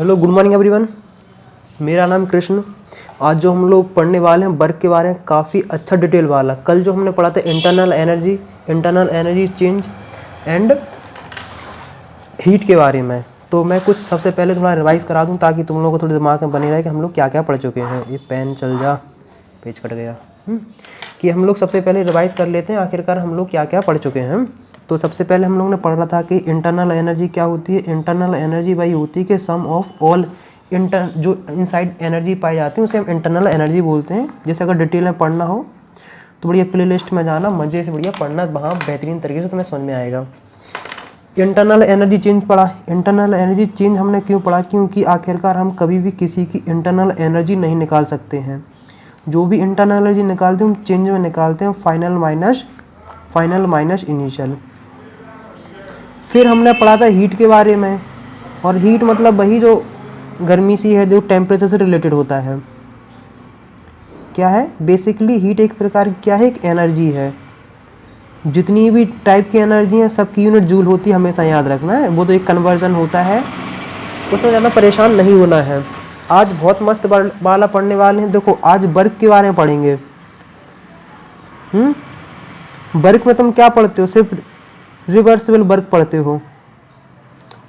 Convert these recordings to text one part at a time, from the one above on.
Hello, good morning everyone. मेरा नाम कृष्ण। आज जो हम लोग पढ़ने वाले हैं वर्क के बारे में, काफ़ी अच्छा डिटेल वाला। कल जो हमने पढ़ा था internal energy change and heat के बारे में, तो मैं कुछ सबसे पहले थोड़ा रिवाइज़ करा दूं ताकि तुम लोगों को थोड़े दिमाग में बने रहे कि हम लोग क्या क्या पढ़ चुके हैं। ये पेन चल जा, पेज कट गया। कि हम लोग सबसे पहले रिवाइज़ कर लेते हैं आखिरकार हम लोग क्या क्या पढ़ चुके हैं। तो सबसे पहले हम लोग ने पढ़ा था कि इंटरनल एनर्जी क्या होती है। इंटरनल एनर्जी वही होती है कि सम ऑफ ऑल जो इनसाइड एनर्जी पाई जाती है उसे हम इंटरनल एनर्जी बोलते हैं। जैसे अगर डिटेल में पढ़ना हो तो बढ़िया प्लेलिस्ट में जाना, मज़े से बढ़िया पढ़ना, वहाँ बेहतरीन तरीके से तुम्हें समझ में आएगा। इंटरनल एनर्जी चेंज पढ़ा। इंटरनल एनर्जी चेंज हमने क्यों पढ़ा? क्योंकि आखिरकार हम कभी भी किसी की इंटरनल एनर्जी नहीं निकाल सकते हैं। जो भी इंटरनल एनर्जी निकालते हैं हम चेंज में निकालते हैं, फाइनल माइनस इनिशियल। फिर हमने पढ़ा था हीट के बारे में, और हीट मतलब वही जो गर्मी सी है जो टेम्परेचर से रिलेटेड होता है। क्या है? बेसिकली हीट एक प्रकार की क्या है? एक एनर्जी है। जितनी भी टाइप की एनर्जी है सबकी यूनिट जूल होती है, हमेशा याद रखना है। वो तो एक कन्वर्जन होता है, उसमें ज़्यादा परेशान नहीं होना है। आज बहुत मस्त वाला पढ़ने वाले हैं। देखो आज वर्क के बारे में पढ़ेंगे। वर्क में तुम क्या पढ़ते हो? सिर्फ रिवर्सिबल वर्क पढ़ते हो,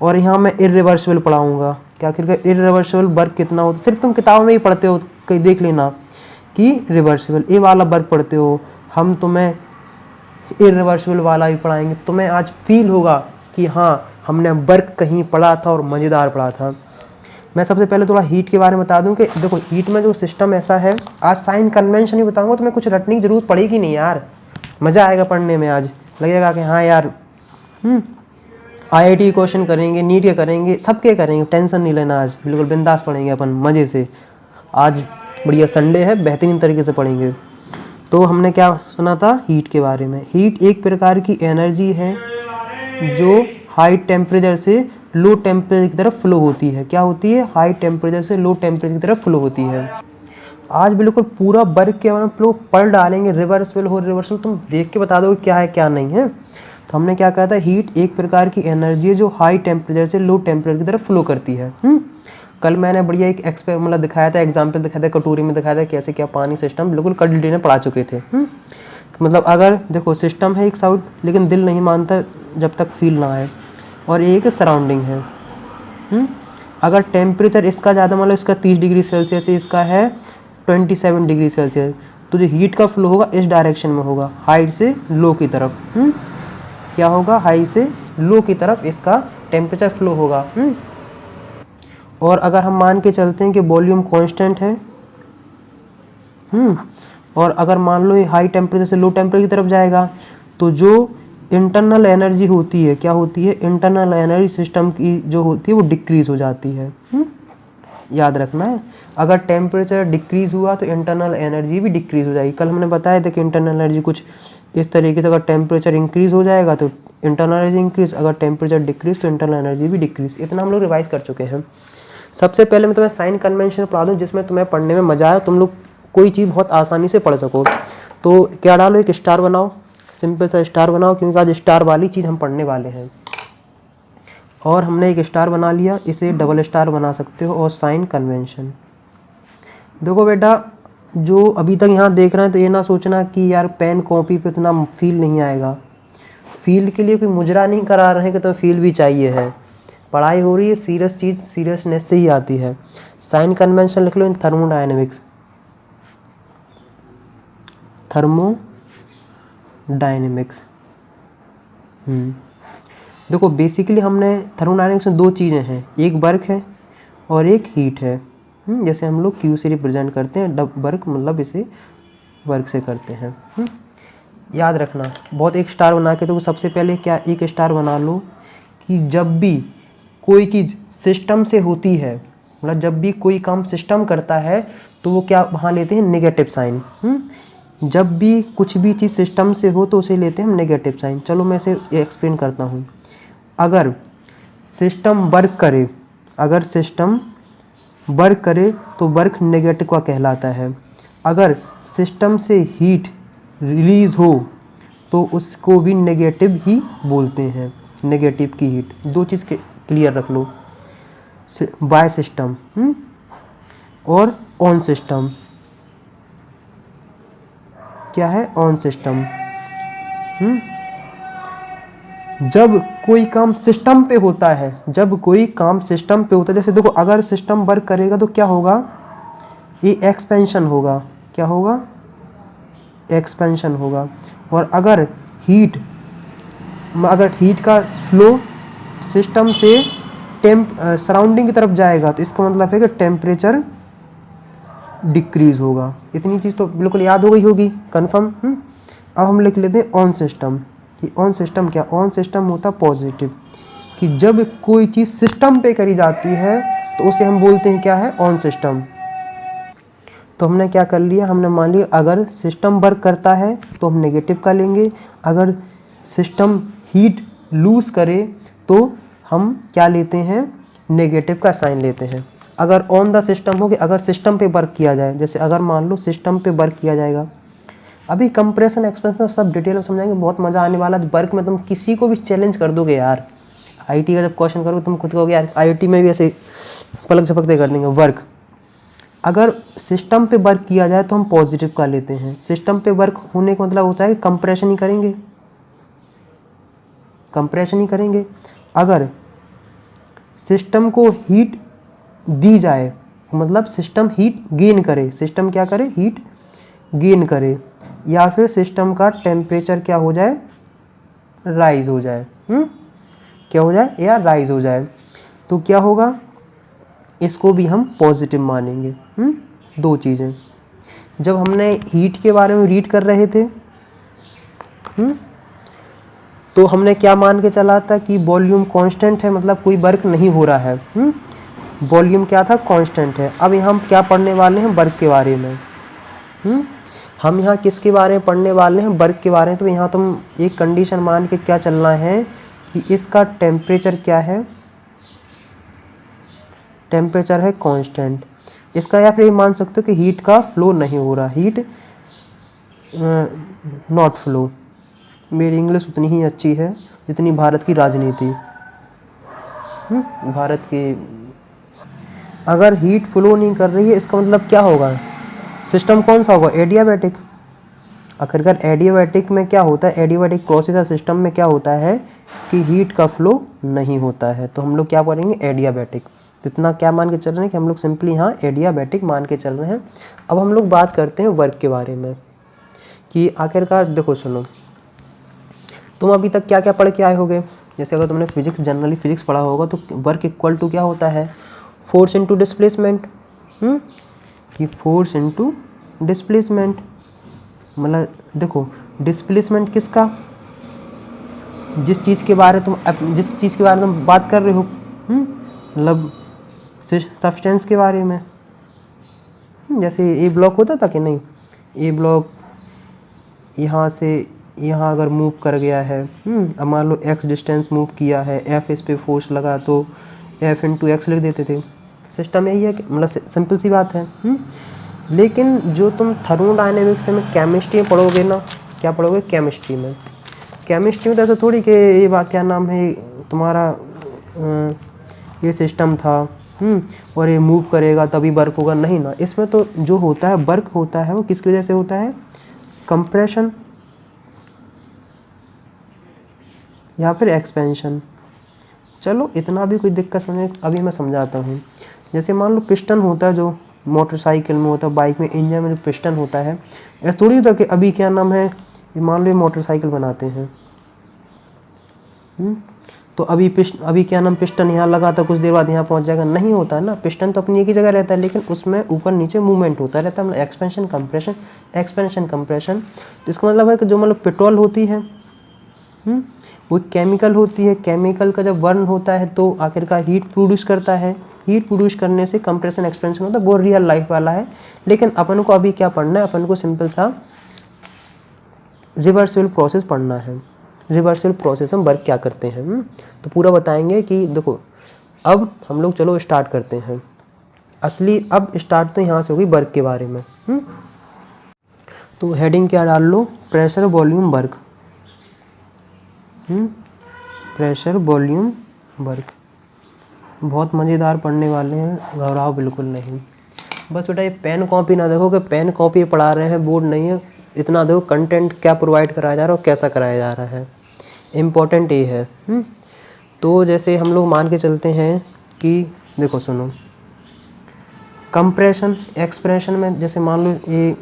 और यहाँ मैं इरिवर्सिबल पढ़ाऊँगा। क्या आखिरकार इरिवर्सिबल वर्क कितना होता है सिर्फ तुम किताबों में ही पढ़ते हो, कहीं देख लेना कि रिवर्सिबल ये वाला वर्क पढ़ते हो। हम तुम्हें इरिवर्सिबल वाला ही पढ़ाएंगे। तुम्हें आज फील होगा कि हाँ हमने वर्क कहीं पढ़ा था और मज़ेदार पढ़ा था। मैं सबसे पहले थोड़ा हीट के बारे में बता दूं कि देखो हीट में जो सिस्टम ऐसा है, आज साइन कन्वेंशन ही बताऊंगा, तुम्हें कुछ रटने की जरूरत पड़ेगी नहीं यार, मज़ा आएगा पढ़ने में। आज लगेगा कि हाँ यार IIT क्वेश्चन करेंगे, नीट के करेंगे, सबके करेंगे, टेंशन नहीं लेना। आज बिल्कुल बिंदास पढ़ेंगे अपन मज़े से। आज बढ़िया संडे है, बेहतरीन तरीके से पढ़ेंगे। तो हमने क्या सुना था हीट के बारे में? हीट एक प्रकार की एनर्जी है जो हाई टेम्परेचर से लो टेम्परेचर की तरफ फ्लो होती है। क्या होती है? हाई टेम्परेचर से लो टेम्परेचर की तरफ फ्लो होती है। आज बिल्कुल पूरा वर्क के बारे में लोग पढ़ डालेंगे, रिवर्सिबल हो रिवर्सिबल, तुम देख के बता दो क्या है क्या नहीं है। तो हमने क्या कहा था? हीट एक प्रकार की एनर्जी है जो हाई टेम्परेचर से लो टेम्परेचर की तरफ फ्लो करती है। कल मैंने बढ़िया एक मतलब दिखाया था, एग्जाम्पल दिखाया था, कटोरी में दिखाया था कैसे क्या पानी सिस्टम, बिल्कुल कल डिटेल में पढ़ा चुके थे। मतलब अगर देखो सिस्टम है एक साउंड, लेकिन दिल नहीं मानता जब तक फील ना आए, और एक सराउंडिंग है। अगर टेम्परेचर इसका ज़्यादा, मतलब इसका 30 डिग्री सेल्सियस है, इसका है 27 डिग्री सेल्सियस, तो जो हीट का फ्लो होगा इस डायरेक्शन में होगा, हाई से लो की तरफ। क्या होगा? हाई से लो की तरफ इसका टेम्परेचर फ्लो होगा। और अगर हम मान के चलते हैं कि वॉल्यूम कांस्टेंट है, और अगर मान लो ये हाई टेम्परेचर से लो टेम्परेचर की तरफ जाएगा, तो जो इंटरनल एनर्जी होती है, क्या होती है? इंटरनल एनर्जी सिस्टम की जो होती है वो डिक्रीज हो जाती है। याद रखना है, अगर टेम्परेचर डिक्रीज हुआ तो इंटरनल एनर्जी भी डिक्रीज हो जाएगी। कल हमने बताया था कि इंटरनल एनर्जी कुछ इस तरीके से, अगर टेम्परेचर इंक्रीज हो जाएगा तो इंटरनल एनर्जी इंक्रीज, अगर टेम्परेचर डिक्रीज तो इंटरनल एनर्जी भी डिक्रीज। इतना हम लोग रिवाइज कर चुके हैं। सबसे पहले मैं तुम्हें साइन कन्वेंशन पढ़ा दूँ जिसमें तुम्हें पढ़ने में मजा आए, तुम लोग कोई चीज़ बहुत आसानी से पढ़ सको। तो क्या डालो? एक स्टार बनाओ, सिंपल सा स्टार बनाओ, क्योंकि आज स्टार वाली चीज़ हम पढ़ने वाले हैं। और हमने एक स्टार बना लिया, इसे डबल स्टार बना सकते हो। और साइन कन्वेंशन देखो बेटा, जो अभी तक यहाँ देख रहे हैं तो ये ना सोचना कि यार पेन कॉपी पे इतना फील नहीं आएगा। फील के लिए कोई मुजरा नहीं करा रहे हैं कि तो फील भी चाहिए है। पढ़ाई हो रही है, सीरियस चीज़ सीरियसनेस से ही आती है। साइन कन्वेंशन लिख लो इन थर्मोडायनेमिक्स, थर्मोडायनेमिक्स। देखो बेसिकली हमने थर्मोडायनेमिक्स में दो चीज़ें हैं, एक वर्क है और एक हीट है। जैसे हम लोग क्यू से रिप्रेजेंट करते हैं, वर्क मतलब इसे वर्क से करते हैं। याद रखना, बहुत एक स्टार बना के, तो सबसे पहले क्या एक स्टार बना लो कि जब भी कोई चीज़ सिस्टम से होती है, मतलब जब भी कोई काम सिस्टम करता है तो वो क्या वहाँ लेते हैं? Negative sign. जब भी कुछ भी चीज़ सिस्टम से हो तो उसे लेते हैं हम नेगेटिव साइन। चलो मैं इसे एक्सप्लेन करता हूँ। अगर सिस्टम वर्क करे, अगर सिस्टम वर्क करे तो वर्क नेगेटिव का कहलाता है। अगर सिस्टम से हीट रिलीज हो तो उसको भी नेगेटिव ही बोलते हैं, नेगेटिव की हीट। दो चीज़ क्लियर रख लो। बाय सिस्टम और ऑन सिस्टम। क्या है? On system. जब कोई काम सिस्टम पे होता है, जब कोई काम सिस्टम पे होता है, जैसे देखो अगर सिस्टम वर्क करेगा तो क्या होगा? ये एक्सपेंशन होगा। क्या होगा? एक्सपेंशन होगा। और अगर हीट का फ्लो सिस्टम से सराउंडिंग की तरफ जाएगा तो इसका मतलब है कि टेम्परेचर डिक्रीज होगा। इतनी चीज़ तो बिल्कुल याद हो गई होगी, कंफर्म। अब हम लिख लेते हैं ऑन सिस्टम। कि ऑन सिस्टम क्या? ऑन सिस्टम होता पॉजिटिव, कि जब कोई चीज़ सिस्टम पे करी जाती है तो उसे हम बोलते हैं क्या है? On system. तो हमने क्या कर लिया? हमने मान लिया अगर सिस्टम वर्क करता है तो हम नेगेटिव का लेंगे, अगर सिस्टम हीट लूज करे तो हम क्या लेते हैं? नेगेटिव का साइन लेते हैं। अगर ऑन द सिस्टम हो कि अगर सिस्टम पे वर्क किया जाए, जैसे अगर मान लो सिस्टम पे वर्क किया जाएगा, अभी कंप्रेशन एक्सपेंशन सब डिटेल में समझाएंगे, बहुत मज़ा आने वाला है। वर्क में तुम किसी को भी चैलेंज कर दोगे यार, आईटी का जब क्वेश्चन करोगे तुम खुद कहोगे यार आईटी में भी ऐसे पलक झपकते कर देंगे। वर्क अगर सिस्टम पे वर्क किया जाए तो हम पॉजिटिव का लेते हैं। सिस्टम पे वर्क होने का मतलब होता है कि कंप्रेशन ही करेंगे, कंप्रेशन ही करेंगे। अगर सिस्टम को हीट दी जाए मतलब सिस्टम हीट गेन करे, सिस्टम क्या करे? हीट गेन करे, या फिर सिस्टम का टेम्परेचर क्या हो जाए? राइज हो जाए। क्या हो जाए? या राइज हो जाए, तो क्या होगा? इसको भी हम पॉजिटिव मानेंगे। दो चीज़ें। जब हमने हीट के बारे में रीड कर रहे थे तो हमने क्या मान के चला था कि वॉल्यूम कांस्टेंट है, मतलब कोई वर्क नहीं हो रहा है। वॉल्यूम क्या था? कांस्टेंट है। अब यहाँ हम क्या पढ़ने वाले हैं? वर्क के बारे में। हम यहाँ किसके बारे में पढ़ने वाले हैं? वर्क के बारे में। तो यहाँ तुम एक कंडीशन मान के क्या चलना है कि इसका टेम्परेचर क्या है? टेम्परेचर है कांस्टेंट। इसका या फिर मान सकते हो कि हीट का फ्लो नहीं हो रहा, हीट नॉट फ्लो। मेरी इंग्लिश उतनी ही अच्छी है जितनी भारत की राजनीति। भारत की अगर हीट फ्लो नहीं कर रही है इसका मतलब क्या होगा? सिस्टम कौन सा होगा? एडियाबैटिक। आखिरकार एडियाबैटिक में क्या होता है? एडियाबैटिक प्रोसेस या सिस्टम में क्या होता है कि हीट का फ्लो नहीं होता है, तो हम लोग क्या पढ़ेंगे? एडियाबैटिक। इतना क्या मान के चल रहे हैं कि हम लोग सिंपली यहाँ एडियाबैटिक मान के चल रहे हैं। अब हम लोग बात करते हैं वर्क के बारे में कि आखिरकार देखो सुनो, तुम अभी तक क्या क्या पढ़ के आए होगे? जैसे अगर तुमने फिजिक्स, जनरली फिजिक्स पढ़ा होगा तो वर्क इक्वल टू क्या होता है? Force into displacement. कि फोर्स इनटू डिस्प्लेसमेंट मतलब देखो डिस्प्लेसमेंट किसका? जिस चीज़ के बारे में तुम बात कर रहे हो, मतलब सब्सटेंस के बारे में। जैसे ए ब्लॉक होता था कि नहीं? ए ब्लॉक यहाँ से यहाँ अगर मूव कर गया है, अब मान लो एक्स डिस्टेंस मूव किया है, एफ इस पे फोर्स लगा तो एफ इंटू एक्स लिख देते थे। सिस्टम यही है कि मतलब सिंपल सी बात है। लेकिन जो तुम थर्मोडायनेमिक्स में केमिस्ट्री पढ़ोगे ना, क्या पढ़ोगे? केमिस्ट्री में तो ऐसा थोड़ी कि ये क्या नाम है तुम्हारा, ये सिस्टम था और ये मूव करेगा तभी वर्क होगा, नहीं ना। इसमें तो जो होता है वर्क होता है वो किसकी वजह से होता है? कंप्रेशन या फिर एक्सपेंशन। चलो इतना भी कोई दिक्कत समझे, अभी मैं समझाता हूँ। जैसे मान लो पिस्टन होता है जो मोटरसाइकिल में होता है, बाइक में इंजन में जो पिस्टन होता है, ऐसा थोड़ी होता कि अभी क्या नाम है मान लो मोटरसाइकिल बनाते हैं तो अभी क्या नाम पिस्टन यहाँ लगा था, कुछ देर बाद यहाँ पहुँच जाएगा, नहीं होता है ना। पिस्टन तो अपनी एक ही जगह रहता है लेकिन उसमें ऊपर नीचे मूवमेंट होता रहता है, मतलब एक्सपेंशन कंप्रेशन, एक्सपेंशन कंप्रेशन। तो इसका मतलब है कि जो मतलब पेट्रोल होती है वो केमिकल होती है, केमिकल का जब बर्न होता है तो आखिरकार हीट प्रोड्यूस करता है, हीट प्रोड्यूस करने से कंप्रेशन एक्सपेंशन होता है, वो रियल लाइफ वाला है। लेकिन अपन को अभी क्या पढ़ना है? अपन को सिंपल सा रिवर्सिबल प्रोसेस पढ़ना है। रिवर्सिबल प्रोसेस हम वर्क क्या करते हैं तो पूरा बताएंगे कि देखो अब हम लोग चलो स्टार्ट करते हैं असली। अब स्टार्ट तो यहाँ से होगी वर्क के बारे में। तो हेडिंग क्या डाल लो? Pressure volume work. Pressure volume work. बहुत मज़ेदार पढ़ने वाले हैं, घबराओ बिल्कुल नहीं। बस बेटा ये पेन कॉपी ना देखो कि पेन कॉपी पढ़ा रहे हैं, बोर्ड नहीं है, इतना देखो कंटेंट क्या प्रोवाइड कराया जा रहा है और कैसा कराया जा रहा है, इम्पोर्टेंट ये है। तो जैसे हम लोग मान के चलते हैं कि देखो सुनो, कंप्रेशन एक्सप्रेशन में जैसे मान लो ये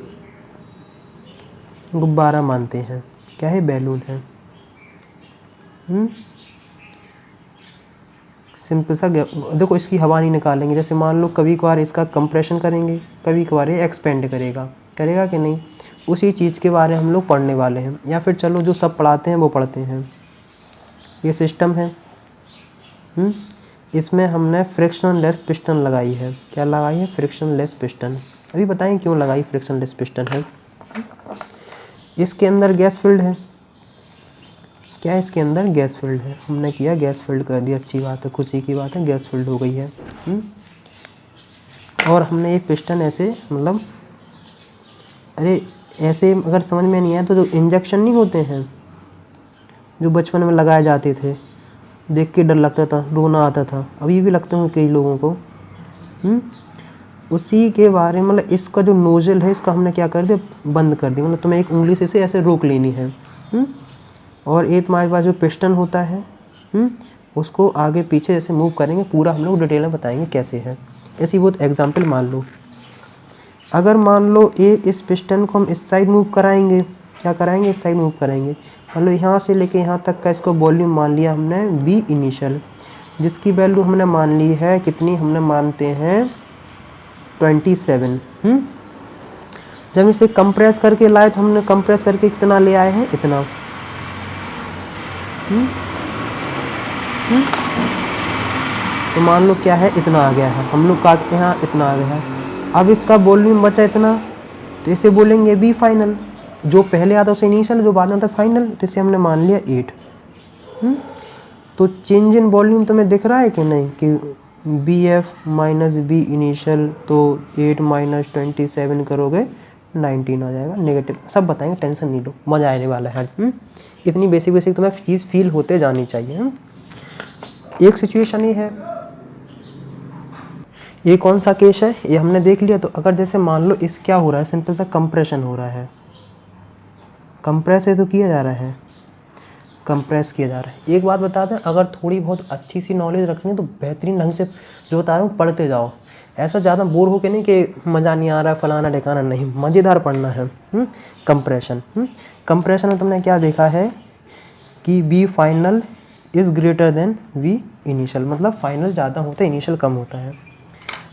गुब्बारा मानते हैं, क्या है, बैलून है। सिंपल सा देखो इसकी हवा नहीं निकालेंगे, जैसे मान लो कभी कभार इसका कंप्रेशन करेंगे, कभी कभार ये एक्सपेंड करेगा कि नहीं, उसी चीज़ के बारे में हम लोग पढ़ने वाले हैं। या फिर चलो जो सब पढ़ाते हैं वो पढ़ते हैं। ये सिस्टम है, इसमें हमने फ्रिक्शनलेस पिस्टन लगाई है। क्या लगाई है? Frictionless piston. अभी बताएं क्यों लगाई फ्रिक्शनलेस पिस्टन है। इसके अंदर गैस फिल्ड है, क्या है इसके अंदर? गैस फिल्ड है। हमने किया गैस फिल्ड कर दिया, अच्छी बात है, खुशी की बात है, गैस फिल्ड हो गई है। और हमने ये पिस्टन ऐसे मतलब अरे ऐसे अगर समझ में नहीं आया तो जो इंजेक्शन नहीं होते हैं जो बचपन में लगाए जाते थे, देख के डर लगता था, रोना आता था, अभी भी लगते होंगे कई लोगों को। उसी के बारे में मतलब इसका जो नोजल है इसका हमने क्या कर दिया? बंद कर दिया। मतलब तुम्हें एक उंगली से इसे ऐसे रोक लेनी है। और एक तुम्हारे पास जो पिस्टन होता है उसको आगे पीछे ऐसे मूव करेंगे, पूरा हम लोग डिटेल में बताएंगे कैसे है। ऐसी बहुत एग्जांपल मान लो, अगर मान लो ये इस पिस्टन को हम इस साइड मूव कराएंगे, क्या कराएंगे? इस साइड मूव कराएंगे। मान लो यहाँ से लेके यहाँ तक का इसको वॉल्यूम मान लिया हमने V इनिशियल, जिसकी वैल्यू हमने मान ली है कितनी? हमने मानते हैं 27। जब इसे कंप्रेस करके लाए तो हमने कंप्रेस करके कितना ले आए हैं? इतना। तो मान लो क्या है? इतना आ गया है। हम लोग का यहाँ इतना आ गया है। अब इसका वॉल्यूम बचा इतना, तो इसे बोलेंगे बी फाइनल। जो पहले आता है उसे इनिशियल, जो बाद में आता है फाइनल। तो इसे हमने मान लिया 8। तो चेंज इन वॉल्यूम तुम्हें दिख रहा है कि नहीं कि V F minus B initial, तो 8 माइनस 27 करोगे 19 आ जाएगा। नेगेटिव सब बताएंगे, टेंशन नहीं लो, मज़ा आने वाला है। इतनी बेसिक तुम्हें चीज़ फील होते जानी चाहिए। एक सिचुएशन ही है, ये कौन सा केस है ये हमने देख लिया। तो अगर जैसे मान लो इस क्या हो रहा है, सिंपल सा कंप्रेशन हो रहा है, कंप्रेस है तो किया जा रहा है, कंप्रेस किया जा रहा है। एक बात बता दें, अगर थोड़ी बहुत अच्छी सी नॉलेज रखनी है तो बेहतरीन ढंग से जो बता रहा हूँ पढ़ते जाओ। ऐसा ज़्यादा बोर हो के नहीं कि मज़ा नहीं आ रहा है फलाना ठिकाना, नहीं, मज़ेदार पढ़ना है। कंप्रेशन कंप्रेशन में तुमने क्या देखा है कि V final is greater than V initial, मतलब फाइनल ज़्यादा होता है, इनिशियल कम होता है।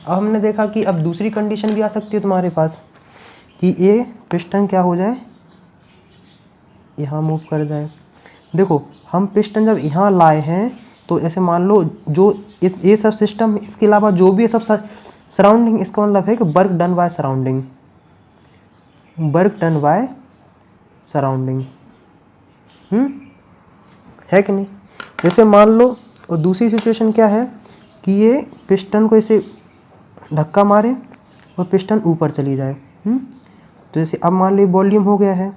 अब हमने देखा कि अब दूसरी कंडीशन भी आ सकती है तुम्हारे पास कि ये पिस्टन क्या हो जाए, यहाँ मूव कर जाए। देखो हम पिस्टन जब यहाँ लाए हैं तो ऐसे मान लो जो इस ये सब सिस्टम, इसके अलावा जो भी ये सब सराउंडिंग, इसका मतलब है कि work done by surrounding, work done by surrounding, है कि नहीं? जैसे मान लो, और दूसरी सिचुएशन क्या है कि ये पिस्टन को इसे धक्का मारे और पिस्टन ऊपर चली जाए। तो जैसे अब मान लो वॉल्यूम हो गया है,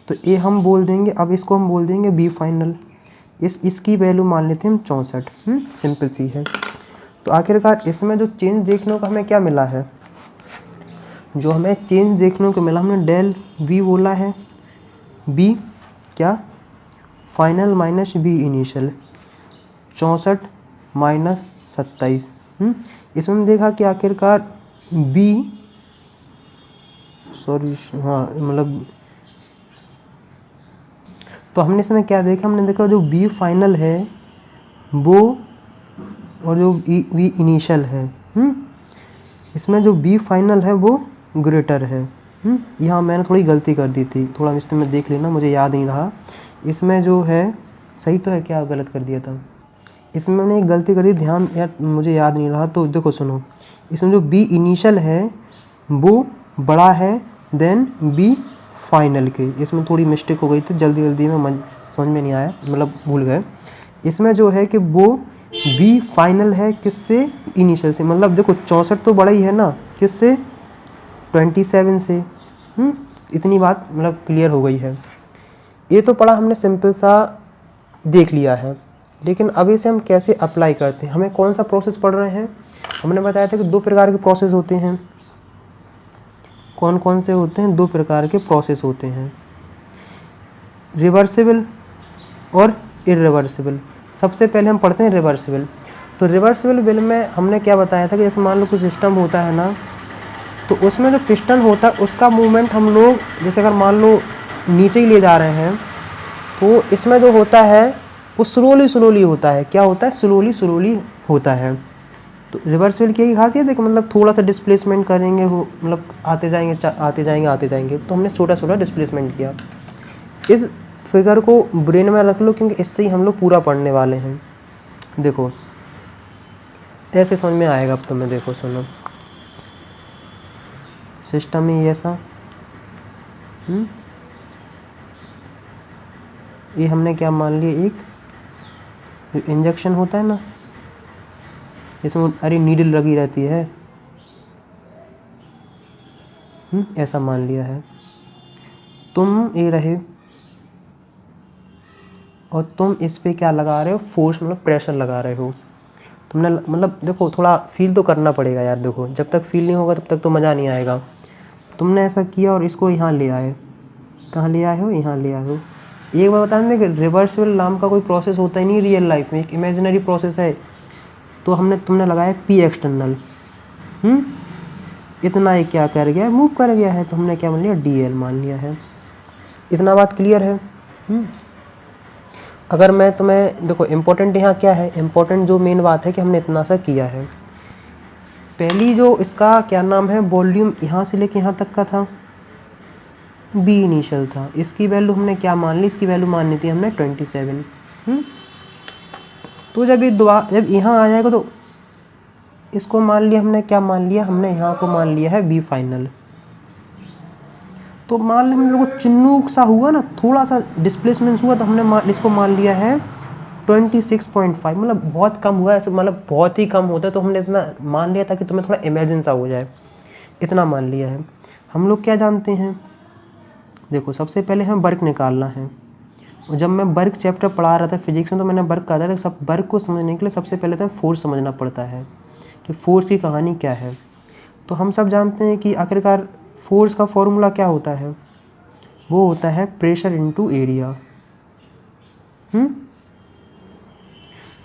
तो ये हम बोल देंगे, अब इसको हम बोल देंगे बी फाइनल। इसकी वैल्यू मान लेते हैं हम 64। सिंपल सी है। तो आखिरकार इसमें जो चेंज देखने को हमें क्या मिला है, जो हमें चेंज देखने को मिला, हमने डेल वी बोला है, बी क्या final minus B initial, 64 minus 27। इसमें हमने देखा कि आखिरकार बी मतलब तो हमने इसमें क्या देखा, हमने देखा जो बी फाइनल है वो और जो वी इनिशियल है, इसमें जो बी फाइनल है वो ग्रेटर है। यहाँ मैंने थोड़ी गलती कर दी थी, थोड़ा इसमें देख लेना, मुझे याद नहीं रहा। इसमें जो है सही तो है, क्या गलत कर दिया था इसमें, मैंने एक गलती कर दी, ध्यान यार मुझे याद नहीं रहा। तो देखो सुनो, इसमें जो बी इनिशियल है वो बड़ा है देन बी फाइनल के। इसमें थोड़ी मिस्टेक हो गई थी, जल्दी में समझ में नहीं आया, मतलब भूल गए। इसमें जो है कि वो बी फाइनल है किससे? इनिशियल से। मतलब देखो 64 तो बड़ा ही है ना, किससे? 27 से। इतनी बात मतलब क्लियर हो गई है। ये तो पढ़ा हमने, सिंपल सा देख लिया है। लेकिन अब इसे हम कैसे अप्लाई करते हैं, हमें कौन सा प्रोसेस पढ़ रहे हैं। हमने बताया था कि 2 प्रकार के प्रोसेस होते हैं। कौन कौन से होते हैं? 2 प्रकार के प्रोसेस होते हैं, रिवर्सिबल और इरिवर्सिबल। सबसे पहले हम पढ़ते हैं रिवर्सिबल। तो रिवर्सिबल बिल में हमने क्या बताया था कि जैसे मान लो कोई सिस्टम होता है ना, तो उसमें जो पिस्टन होता है उसका मूवमेंट हम लोग जैसे अगर मान लो नीचे ही ले जा रहे हैं, तो इसमें जो होता है वो स्लोली होता है। क्या होता है? स्लोली होता है। तो रिवर्सिबल की यही खासियत है कि मतलब थोड़ा सा डिस्प्लेसमेंट करेंगे, हो मतलब आते जाएंगे। तो हमने छोटा डिस्प्लेसमेंट किया। इस फिगर को ब्रेन में रख लो, क्योंकि इससे ही हम लोग पूरा पढ़ने वाले हैं। देखो ऐसे समझ में आएगा अब तुम्हें। देखो सुनो, सिस्टम ही ऐसा, ये हमने क्या मान लिया, एक इंजेक्शन होता है ना, इसमें अरे नीडल लगी रहती है, ऐसा मान लिया है। तुम ये रहे और तुम इस पे क्या लगा रहे हो, फोर्स मतलब प्रेशर लगा रहे हो। तुमने मतलब देखो थोड़ा फील तो करना पड़ेगा यार। देखो जब तक फील नहीं होगा तब तक तो मज़ा नहीं आएगा। तुमने ऐसा किया और इसको यहाँ ले आए। कहाँ ले आए हो? यहाँ ले आए हो। एक बार बता दें कि रिवर्सिबल नाम का कोई प्रोसेस होता ही नहीं रियल लाइफ में, एक इमेजिनरी प्रोसेस है। तो तुमने लगाया पी एक्सटर्नल, इतना ही क्या कर गया, मूव कर गया है, तो हमने क्या मान लिया, डी एल मान लिया है। इतना बात क्लियर है। अगर मैं तुम्हें देखो इम्पोर्टेंट यहाँ क्या है, इम्पोर्टेंट जो मेन बात है कि हमने इतना सा किया है। पहली जो इसका क्या नाम है, वॉल्यूम यहाँ से लेके यहाँ तक का था, बी इनिशियल था। इसकी वैल्यू हमने क्या मान ली, इसकी वैल्यू माननी थी हमने 27। तो जब यहाँ आ जाएगा तो इसको मान लिया हमने, क्या मान लिया हमने, यहाँ को मान लिया है बी फाइनल। तो मान लिया हम लोग को चिन्नू सा हुआ ना, थोड़ा सा डिस्प्लेसमेंट हुआ, तो हमने इसको मान लिया है 26.5, मतलब बहुत कम हुआ है, मतलब बहुत ही कम होता है। तो हमने इतना मान लिया था कि तुम्हें थोड़ा इमेजिन सा हो जाए, इतना मान लिया है। हम लोग क्या जानते हैं, देखो सबसे पहले हमें वर्क निकालना है। और जब मैं वर्क चैप्टर पढ़ा रहा था फिजिक्स में, तो मैंने वर्क कहा था कि सब वर्क को समझने के लिए सबसे पहले तो फोर्स समझना पड़ता है कि फोर्स की कहानी क्या है। तो हम सब जानते हैं कि आखिरकार फोर्स का फॉर्मूला क्या होता है, वो होता है प्रेशर इनटू एरिया।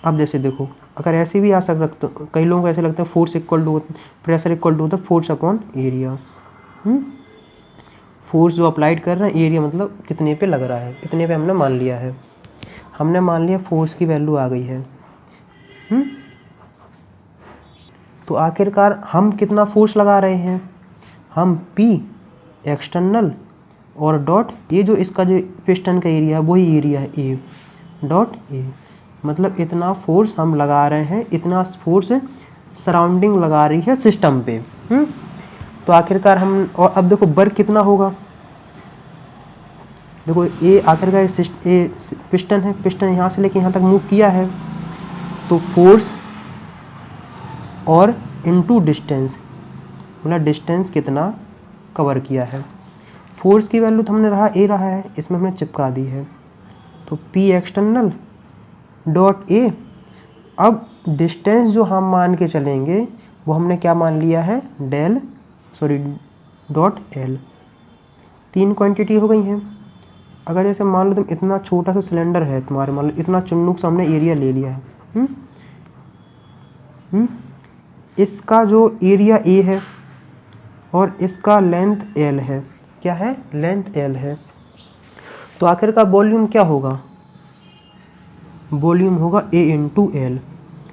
अब जैसे देखो अगर ऐसे भी आ सकता, तो कई लोगों को ऐसे लगता है force equal to pressure equal to the force upon area. Force जो अप्लाइड कर रहे हैं, एरिया मतलब कितने पे लग रहा है, इतने पे हमने मान लिया है। हमने मान लिया फोर्स की वैल्यू आ गई है। तो आखिरकार हम कितना फोर्स लगा रहे हैं, हम पी एक्सटर्नल और डॉट ए, जो इसका जो पिस्टन का एरिया है वही एरिया है ए डॉट ए, मतलब इतना फोर्स हम लगा रहे हैं, इतना फोर्स सराउंडिंग लगा रही है सिस्टम पे। तो आखिरकार हम, और अब देखो वर्क कितना होगा, देखो ये आखिरकार ये पिस्टन है, पिस्टन यहाँ से लेके यहाँ तक मूव किया है, तो फोर्स और इनटू डिस्टेंस, मतलब डिस्टेंस कितना कवर किया है। फोर्स की वैल्यू तो हमने रहा है, इसमें हमने चिपका दी है, तो पी एक्सटर्नल डॉट ए। अब डिस्टेंस जो हम मान के चलेंगे वो हमने क्या मान लिया है, डॉट एल। 3 क्वांटिटी हो गई हैं। अगर जैसे मान लो तुम इतना छोटा सा सिलेंडर है तुम्हारे, मान लो इतना चुन्नुक सा हमने एरिया ले लिया है, इसका जो एरिया ए है और इसका लेंथ एल है, क्या है, लेंथ एल है। तो आखिर का वॉल्यूम क्या होगा, वॉल्यूम होगा ए इंटू एल।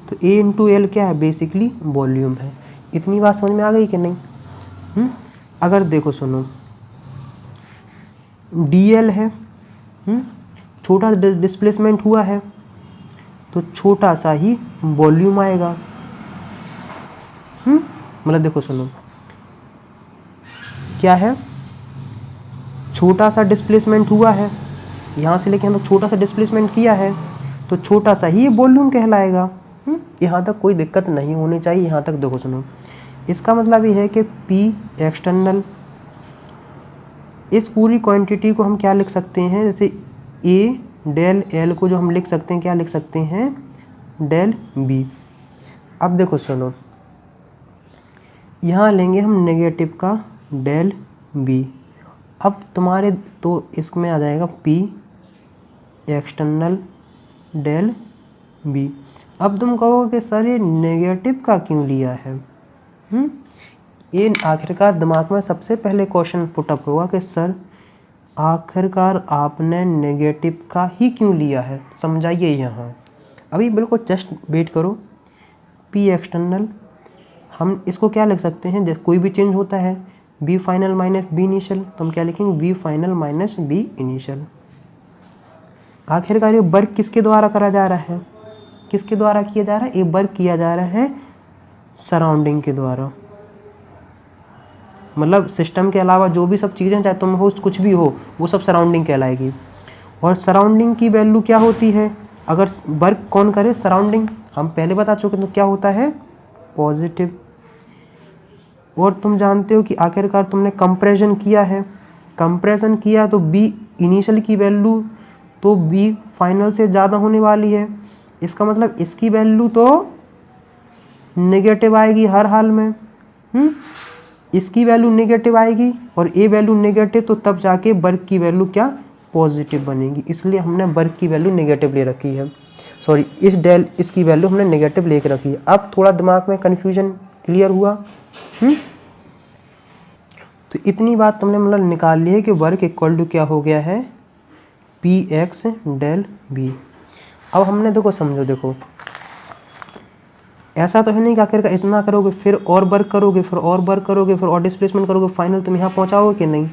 तो ए इंटू एल क्या है, बेसिकली वॉल्यूम है। इतनी बात समझ में आ गई कि नहीं? अगर देखो सुनो, डी एल है, छोटा डिस्प्लेसमेंट हुआ है तो छोटा सा ही वॉल्यूम आएगा। मतलब देखो सुनो, क्या है, छोटा सा डिस्प्लेसमेंट हुआ है, यहाँ से लेके हम लोग छोटा सा डिस्प्लेसमेंट किया है, तो छोटा सा ही वॉल्यूम कहलाएगा। यहाँ तक कोई दिक्कत नहीं होनी चाहिए। यहाँ तक देखो सुनो, इसका मतलब ये है कि P एक्सटर्नल, इस पूरी क्वांटिटी को हम क्या लिख सकते हैं, जैसे A डेल एल को जो हम लिख सकते हैं, क्या लिख सकते हैं, डेल बी। अब देखो सुनो, यहाँ लेंगे हम नेगेटिव का डेल बी। अब तुम्हारे तो इसमें आ जाएगा पी एक्सटर्नल डेल बी। अब तुम कहोगे कि सर ये नेगेटिव का क्यों लिया है? ये आखिरकार दिमाग में सबसे पहले क्वेश्चन पुटअप होगा कि सर आखिरकार आपने नेगेटिव का ही क्यों लिया है, समझाइए यहाँ। अभी बिल्कुल जस्ट वेट करो। पी एक्सटर्नल, हम इसको क्या लिख सकते हैं, जब कोई भी चेंज होता है V final minus B initial, तो हम क्या लिखेंगे, V final minus B initial. आखिरकार ये वर्क किसके द्वारा करा जा रहा है, किसके द्वारा किया जा रहा है, ये वर्क किया जा रहा है सराउंडिंग के द्वारा। मतलब सिस्टम के अलावा जो भी सब चीज़ें, चाहे तुम हो कुछ भी हो, वो सब सराउंडिंग कहलाएगी। और सराउंडिंग की वैल्यू क्या होती है, अगर वर्क कौन करे, सराउंडिंग, हम पहले बता चुके, तो क्या होता है, पॉजिटिव। और तुम जानते हो कि आखिरकार तुमने कंप्रेशन किया है, कंप्रेशन किया तो बी इनिशियल की वैल्यू तो बी फाइनल से ज़्यादा होने वाली है। इसका मतलब इसकी वैल्यू तो नेगेटिव आएगी हर हाल में। इसकी वैल्यू नेगेटिव आएगी और ए वैल्यू नेगेटिव, तो तब जाके वर्क की वैल्यू क्या, पॉजिटिव बनेगी। इसलिए हमने वर्क की वैल्यू नेगेटिव ले रखी है, सॉरी इस डेल इसकी वैल्यू हमने नेगेटिव ले रखी है। अब थोड़ा दिमाग में कन्फ्यूजन क्लियर हुआ। तो इतनी बात तुमने मतलब निकाल ली है कि वर्क इक्वल टू क्या हो गया है, पी एक्स डेल बी। अब हमने देखो समझो, देखो ऐसा तो है नहीं कि आखिरकार इतना करोगे फिर और वर्क करोगे, फिर और वर्क करोगे, फिर और डिस्प्लेसमेंट करोगे, फाइनल तुम यहाँ पहुँचाओगे कि नहीं।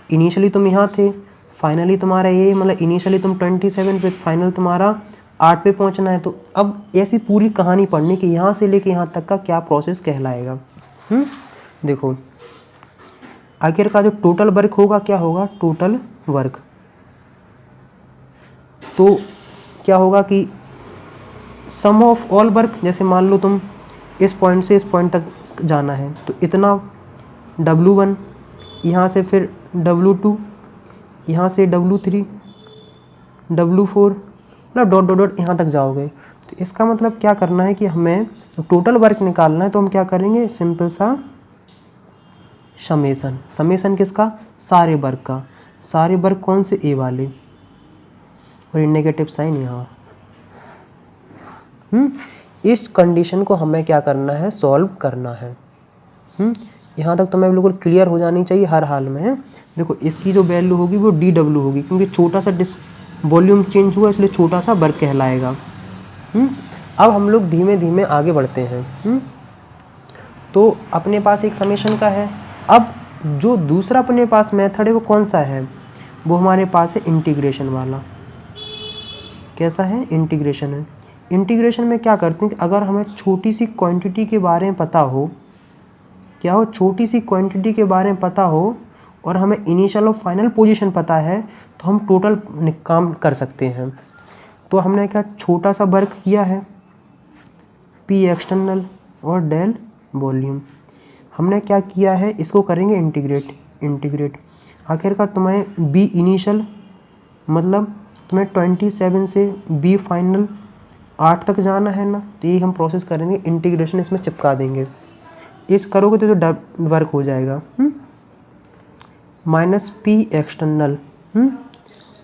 इनिशियली तुम यहाँ थे, फाइनली तुम्हारा ये मतलब इनिशियली तुम 27 पे, फाइनल तुम्हारा 8 पे पहुँचना है। तो अब ऐसी पूरी कहानी पढ़नी कि यहाँ से लेके यहाँ तक का क्या प्रोसेस कहलाएगा। देखो आखिरकार जो टोटल वर्क होगा क्या होगा, टोटल वर्क तो क्या होगा कि सम ऑफ ऑल वर्क, जैसे मान लो तुम इस पॉइंट से इस पॉइंट तक जाना है तो इतना W1, यहाँ से फिर W2, यहाँ से W3, W4, मतलब डॉट डॉट डॉट यहाँ तक जाओगे। तो इसका मतलब क्या करना है कि हमें तो टोटल वर्क निकालना है, तो हम क्या करेंगे, सिंपल सा समेसन। समेसन किसका, सारे वर्क का। सारे वर्क कौन से, ए वाले, और नेगेटिव साइन यहाँ। इस कंडीशन को हमें क्या करना है, सॉल्व करना है। यहाँ तक तो मैं बिल्कुल क्लियर हो जानी चाहिए हर हाल में। देखो इसकी जो वैल्यू होगी वो DW होगी, क्योंकि छोटा सा वॉल्यूम चेंज हुआ इसलिए छोटा सा वर्क कहलाएगा। अब हम लोग धीमे धीमे आगे बढ़ते हैं। तो अपने पास एक समेशन का है। अब जो दूसरा अपने पास मेथड है वो कौन सा है, वो हमारे पास है इंटीग्रेशन वाला। कैसा है, इंटीग्रेशन है। इंटीग्रेशन में क्या करते हैं कि अगर हमें छोटी सी क्वांटिटी के बारे में पता हो, क्या हो, छोटी सी क्वांटिटी के बारे में पता हो और हमें इनिशियल और फाइनल पोजीशन पता है, तो हम टोटल काम कर सकते हैं। तो हमने क्या छोटा सा वर्क किया है, पी एक्सटर्नल और डेल वॉल्यूम। हमने क्या किया है, इसको करेंगे इंटीग्रेट। आखिरकार तुम्हें बी इनिशियल मतलब तुम्हें 27 से बी फाइनल 8 तक जाना है ना, तो ये हम प्रोसेस करेंगे, इंटीग्रेशन इसमें चिपका देंगे। इस करोगे तो जो वर्क हो जाएगा माइनस पी एक्सटर्नल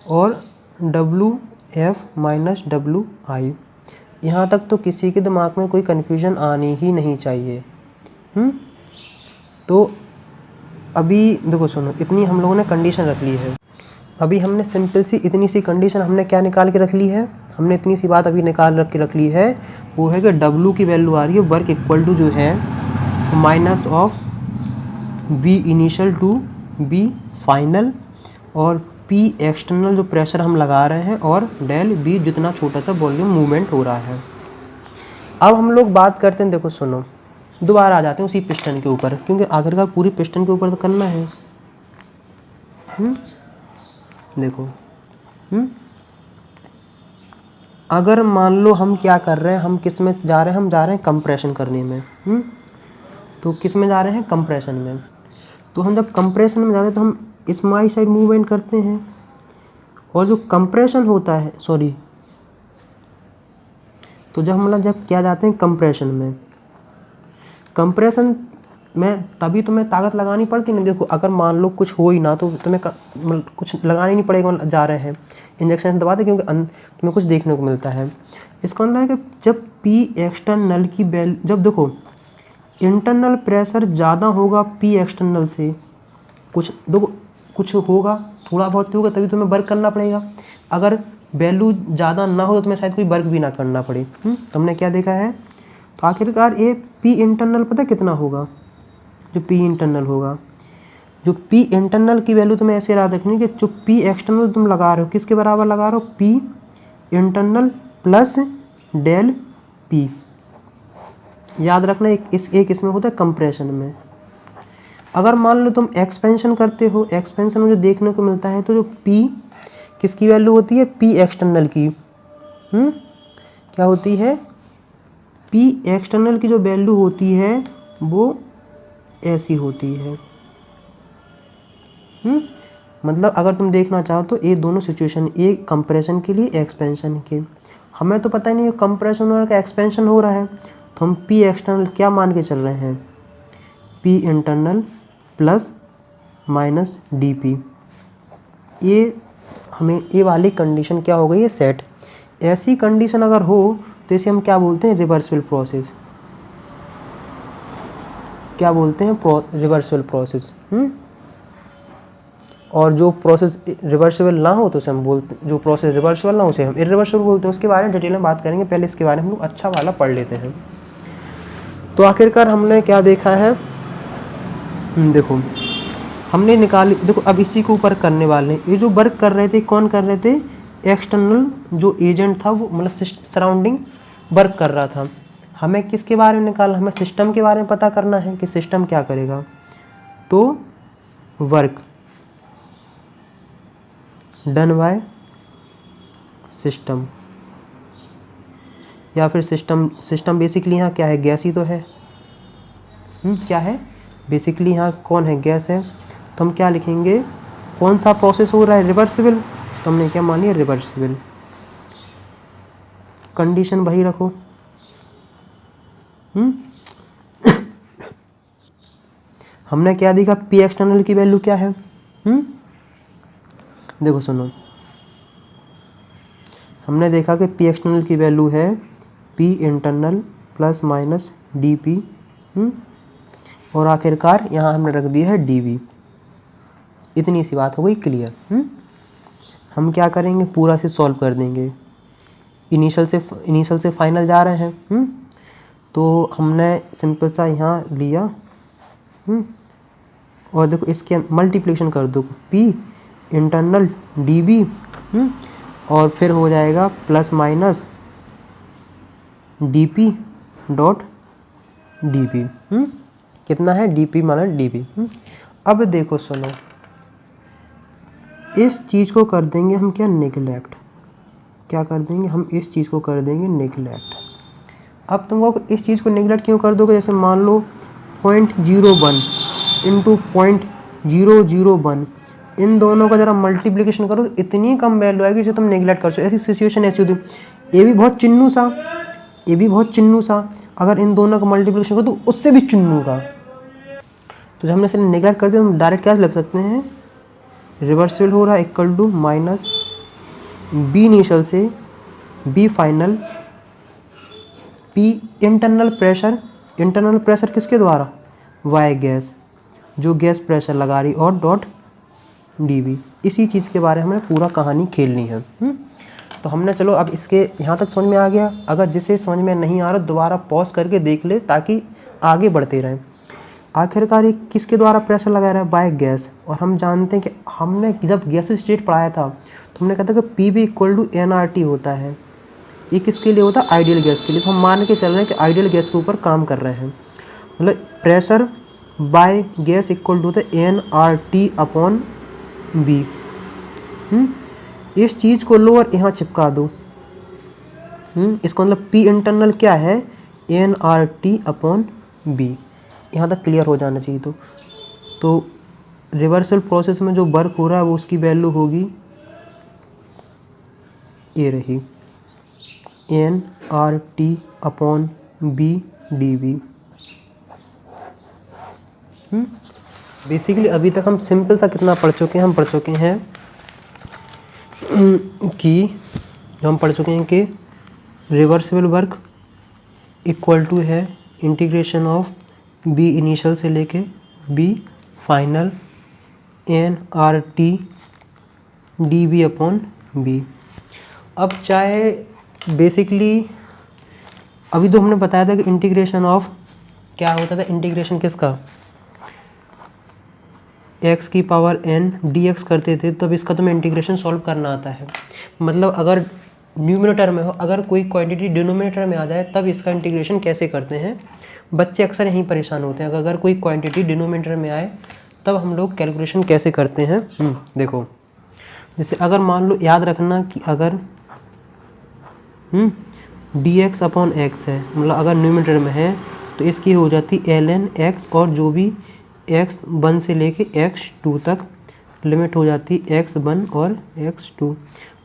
और WF माइनस WI। यहाँ तक तो किसी के दिमाग में कोई कन्फ्यूजन आनी ही नहीं चाहिए। तो अभी देखो सुनो, इतनी हम लोगों ने कंडीशन रख ली है। अभी हमने सिंपल सी इतनी सी कंडीशन हमने क्या निकाल के रख ली है, हमने इतनी सी बात अभी निकाल रख ली है, वो है कि W की वैल्यू आ रही है वर्क इक्वल टू जो है minus of V initial to V final और पी एक्सटर्नल जो प्रेशर हम लगा रहे हैं और डेल बी जितना छोटा सा वॉल्यूम मूवमेंट हो रहा है। अब हम लोग बात करते हैं, देखो सुनो, दोबारा आ जाते हैं उसी पिस्टन के ऊपर, क्योंकि आखिरकार पूरी पिस्टन के ऊपर तो करना है। देखो अगर मान लो हम क्या कर रहे हैं, हम किस में जा रहे हैं, हम जा रहे हैं कंप्रेशन करने में। तो किस में जा रहे हैं, कंप्रेशन में। तो हम जब कंप्रेशन में जाते हैं तो हम स्माइल साइड मूवमेंट करते हैं और जो कंप्रेशन होता है, सॉरी, तो जब क्या जाते हैं कंप्रेशन में तभी तुम्हें ताकत लगानी पड़ती है ना। देखो अगर मान लो कुछ हो ही ना तो तुम्हें कुछ लगाना ही नहीं पड़ेगा, जा रहे हैं इंजेक्शन दबा दे, क्योंकि तुम्हें कुछ देखने को मिलता है। इसका मतलब है कि जब पी एक्सटर्नल की वैल्यू, जब देखो इंटरनल प्रेशर ज़्यादा होगा पी एक्सटर्नल से, कुछ होगा, थोड़ा बहुत होगा, तभी तुम्हें वर्क करना पड़ेगा। अगर वैल्यू ज़्यादा ना हो तो तुम्हें शायद कोई वर्क भी ना करना पड़े। तुमने क्या देखा है, तो आखिरकार ये पी इंटरनल पता कितना होगा, जो पी इंटरनल होगा, जो पी इंटरनल की वैल्यू तुम्हें ऐसे याद रखनी है कि जो पी एक्सटर्नल तुम लगा रहे हो किसके बराबर लगा रहे हो, P internal plus del P. याद रखना एक इसमें होता है कंप्रेशन में। अगर मान लो तुम एक्सपेंशन करते हो, एक्सपेंशन में जो देखने को मिलता है, तो जो पी किसकी वैल्यू होती है, पी एक्सटर्नल की, क्या होती है, पी एक्सटर्नल की जो वैल्यू होती है वो ऐसी होती है। मतलब अगर तुम देखना चाहो तो ये दोनों सिचुएशन, एक कंप्रेशन के लिए, एक्सपेंशन के, हमें तो पता ही नहीं कंप्रेशन और का एक्सपेंशन हो रहा है, तो हम पी एक्सटर्नल क्या मान के चल रहे हैं, P internal plus minus D P. ये हमें ये वाली कंडीशन क्या हो गई है, सेट। ऐसी कंडीशन अगर हो तो इसे हम क्या बोलते हैं, रिवर्सिबल प्रोसेस। क्या बोलते हैं, रिवर्सिबल प्रोसेस। और जो प्रोसेस रिवर्सिबल ना हो तो उसे हम बोलते, जो प्रोसेस रिवर्सिबल ना हो उसे हम इरिवर्सिबल बोलते हैं। उसके बारे में डिटेल में बात करेंगे, पहले इसके बारे में हम लोग अच्छा वाला पढ़ लेते हैं। तो आखिरकार हमने क्या देखा है, देखो हमने निकाली, देखो अब इसी को ऊपर करने वाले हैं। ये जो वर्क कर रहे थे, कौन कर रहे थे, एक्सटर्नल जो एजेंट था वो मतलब सराउंडिंग वर्क कर रहा था। हमें किसके बारे में निकालना, हमें सिस्टम के बारे में पता करना है कि सिस्टम क्या करेगा। तो वर्क डन बाय सिस्टम, या फिर सिस्टम बेसिकली यहाँ क्या है, गैस ही तो है। क्या है बेसिकली यहाँ, कौन है, गैस है। तो हम क्या लिखेंगे, कौन सा प्रोसेस हो रहा है, रिवर्सिबल, तो हमने क्या मान लिया, रिवर्सिबल। कंडीशन वही रखो। हमने क्या देखा, पी एक्सटर्नल की वैल्यू क्या है, देखो सुनो, हमने देखा कि पी एक्सटर्नल की वैल्यू है P internal plus minus D P, और आखिरकार यहाँ हमने रख दिया है डी वी। इतनी सी बात हो गई क्लियर। हम क्या करेंगे, पूरा से सॉल्व कर देंगे, इनिशियल से फाइनल जा रहे हैं। तो हमने सिंपल सा यहाँ लिया, और देखो इसके मल्टीप्लिकेशन कर दो, पी इंटरनल डी बी, और फिर हो जाएगा plus minus D P dot D P. कितना है, D P minus D P. अब देखो सुनो, इस चीज़ को कर देंगे हम क्या, नेगलेक्ट। क्या कर देंगे हम, इस चीज़ को कर देंगे नेगलेक्ट। अब तुमको इस चीज़ को नेगलेक्ट क्यों कर दोगे, जैसे मान लो 0.01 इंटू 0.001, इन दोनों का जरा मल्टीप्लिकेशन करो तो इतनी कम वैल्यू आएगी जिसे तुम नेगलेक्ट कर सकते। ऐसी सिचुएशन ऐसी होती, ये भी बहुत चिन्नू सा, अगर इन दोनों का मल्टीप्लिकेशन करो तो उससे भी चिन्नू का। तो जब हमने इसे नेगलेक्ट कर दिया, हम डायरेक्ट क्या लग सकते हैं, रिवर्सिबल हो रहा है equal to minus B initial से B final, P internal pressure किसके द्वारा, वाई गैस, जो गैस प्रेशर लगा रही, और डॉट डी बी। इसी चीज़ के बारे में हमें पूरा कहानी खेलनी है। तो हमने, चलो अब इसके यहाँ तक समझ में आ गया। अगर जिसे समझ में नहीं आ रहा दोबारा पॉज करके देख ले ताकि आगे बढ़ते रहें। आखिरकार ये किसके द्वारा प्रेशर लगाया रहा है, बाय गैस। और हम जानते हैं कि हमने जब गैस स्टेट पढ़ाया था तो हमने कहा था कि P V equal to N R T होता है। ये किसके लिए होता है, आइडियल गैस के लिए। तो हम मान के चल रहे हैं कि आइडियल गैस के ऊपर काम कर रहे हैं। मतलब pressure by gas equal to होता है N R T upon V. इस चीज़ को लो और यहाँ चिपका दो। इसका मतलब पी इंटरनल क्या है, N R T upon V. यहाँ तक क्लियर हो जाना चाहिए। तो रिवर्सल प्रोसेस में जो वर्क हो रहा है वो उसकी वैल्यू होगी ये रही nRT/B/dV। बेसिकली अभी तक हम सिंपल सा कितना पढ़ चुके हैं, हम पढ़ चुके हैं कि रिवर्सिबल वर्क इक्वल टू है इंटीग्रेशन ऑफ बी इनिशियल से लेके बी फाइनल nRT/dV/B। अब चाहे बेसिकली अभी तो हमने बताया था कि इंटीग्रेशन ऑफ क्या होता था, इंटीग्रेशन किसका, x की पावर n dx करते थे, तब इसका तुम्हें इंटीग्रेशन सॉल्व करना आता है। मतलब अगर न्यूमरेटर में हो, अगर कोई क्वांटिटी डिनोमिनेटर में आ जाए तब इसका इंटीग्रेशन कैसे करते हैं, बच्चे अक्सर यहीं परेशान होते हैं। अगर कोई क्वांटिटी डिनोमिनेटर में आए तब हम लोग कैलकुलेशन कैसे करते हैं। देखो जैसे अगर मान लो, याद रखना कि अगर dx/x है, मतलब अगर न्यूमरेटर में है तो इसकी हो जाती ln x, और जो भी x1 से लेके x2 तक लिमिट हो जाती x1 और x2।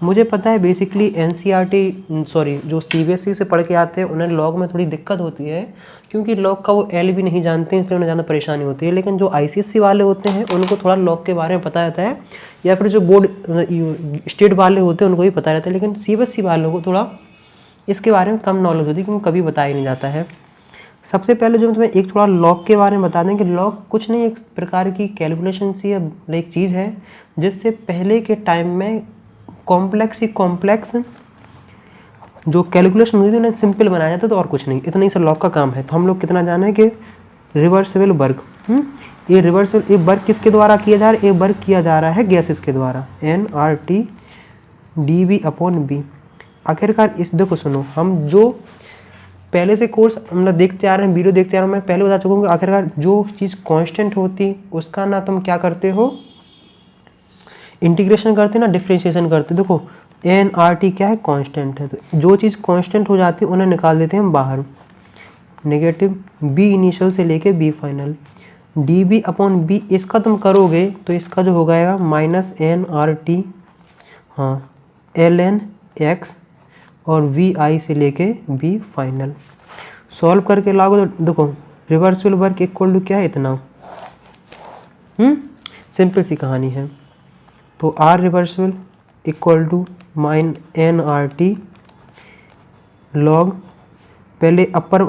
मुझे पता है बेसिकली जो CBSE से पढ़ के आते हैं उन्हें लॉग में थोड़ी दिक्कत होती है, क्योंकि लॉग का वो एल भी नहीं जानते हैं, इसलिए उन्हें ज़्यादा परेशानी होती है। लेकिन जो ICSE वाले होते हैं उनको थोड़ा लॉग के बारे में पता रहता है, या फिर जो बोर्ड स्टेट वाले होते हैं उनको भी पता रहता है। लेकिन CBSE वालों को थोड़ा इसके बारे में कम नॉलेज होती है, क्योंकि कभी बताया नहीं जाता है। सबसे पहले जो तुम्हें एक थोड़ा लॉग के बारे में बता दें कि लॉग कुछ नहीं, एक प्रकार की कैलकुलेशन सी एक चीज़ है जिससे पहले के टाइम में कॉम्प्लेक्स जो कैलकुलेशन होती थी उन्हें सिंपल बनाया जाता, तो और कुछ नहीं, इतना ही सा लॉग का काम है। तो हम लोग कितना जाने कि रिवर्सिबल वर्क, ये रिवर्सिबल ये वर्क किसके द्वारा किया जा रहा है, ये वर्क किया जा रहा है गैसेस के द्वारा, nRT/dV/B। आखिरकार इस देखो सुनो, हम जो पहले से कोर्स मतलब देखते आ रहे हैं, वीडियो देखते आ रहे हैं, मैं पहले बता चुका हूँ कि आखिरकार जो चीज़ कांस्टेंट होती उसका ना तुम क्या करते हो, इंटीग्रेशन करते ना डिफरेंशिएशन करते। देखो nRT क्या है, कांस्टेंट है, तो जो चीज़ कांस्टेंट हो जाती है उन्हें निकाल देते हैं हम बाहर। नेगेटिव बी इनिशियल से लेके बी फाइनल, dV/B इसका तुम करोगे तो इसका जो हो गया -nRT, हाँ ln x और VI से लेके B फाइनल। सॉल्व करके लाओगे तो देखो रिवर्सिबल वर्क इक्वल टू क्या है, इतना। सिंपल सी कहानी है। तो R reversible equal to nRT log, पहले अपर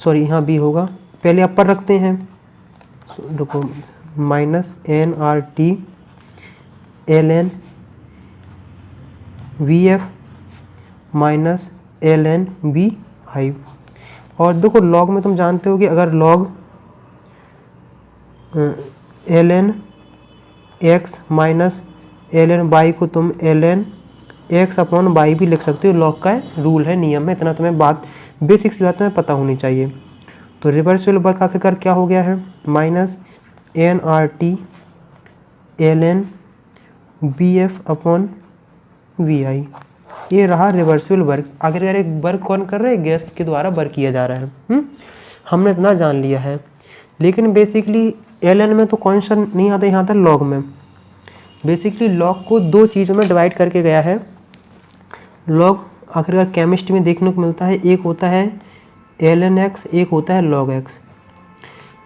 यहाँ B होगा, पहले अपर रखते हैं, देखो -nRT ln VF minus ln BI। और देखो लॉग में तुम जानते हो कि अगर log ln x minus ln y को तुम ln x/y भी लिख सकते हो, लॉग का रूल है, नियम है, इतना तुम्हें बात बेसिक सी बात तुम्हें पता होनी चाहिए। तो रिवर्सिबल वर्क आखिरकार क्या हो गया है, -nRT ln BF/VI। ये रहा रिवर्सिबल वर्क। आखिरकार एक वर्क कौन कर रहा है, गैस के द्वारा वर्क किया जा रहा है। हमने इतना जान लिया है, लेकिन बेसिकली ln में तो कॉन्स्टेंट नहीं आता, यहाँ आता लॉग में। बेसिकली लॉग को दो चीज़ों में डिवाइड करके गया है। लॉग आखिरकार केमिस्ट्री में देखने को मिलता है, एक होता है ln x, एक होता है log x।